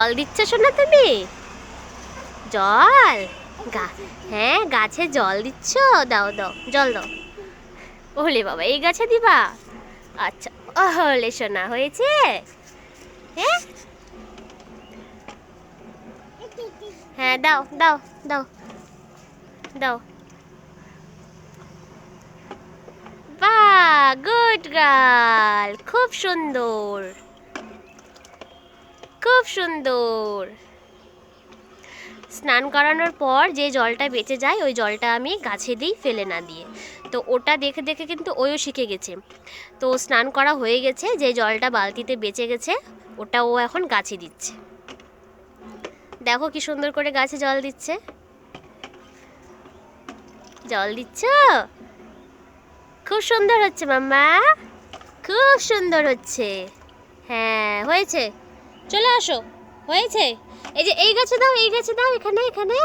জল দিচ্ছ শোনা তুমি? জল হ্যাঁ, গাছে জল দিচ্ছ? দাও দাও, জল দাও। ওলে বাবা, এই গাছে দিবা? আচ্ছা, ওলে শোনা, হয়েছে? হ্যাঁ হ্যাঁ, দাও দাও দাও দাও। বাহ, গুড গার্ল, খুব সুন্দর, খুব সুন্দর। স্নান করানোর পর যে জলটা বেঁচে যায় ওই জলটা আমি গাছে দিই, ফেলে না দিয়ে। তো ওটা দেখে দেখে কিন্তু ওও শিখে গেছে। তো স্নান করা হয়ে গেছে, যে জলটা বালতিতে বেঁচে গেছে ওটা ও এখন গাছে দিচ্ছে। দেখো কি সুন্দর করে গাছে জল দিচ্ছে। জল দিচ্ছ? খুব সুন্দর হচ্ছে মাম্মা, খুব সুন্দর হচ্ছে। হ্যাঁ, হয়েছে, চলে আসো। হয়েছে, এই যে এই গাছে দাও, এই গাছে দাও, এখানে এখানে।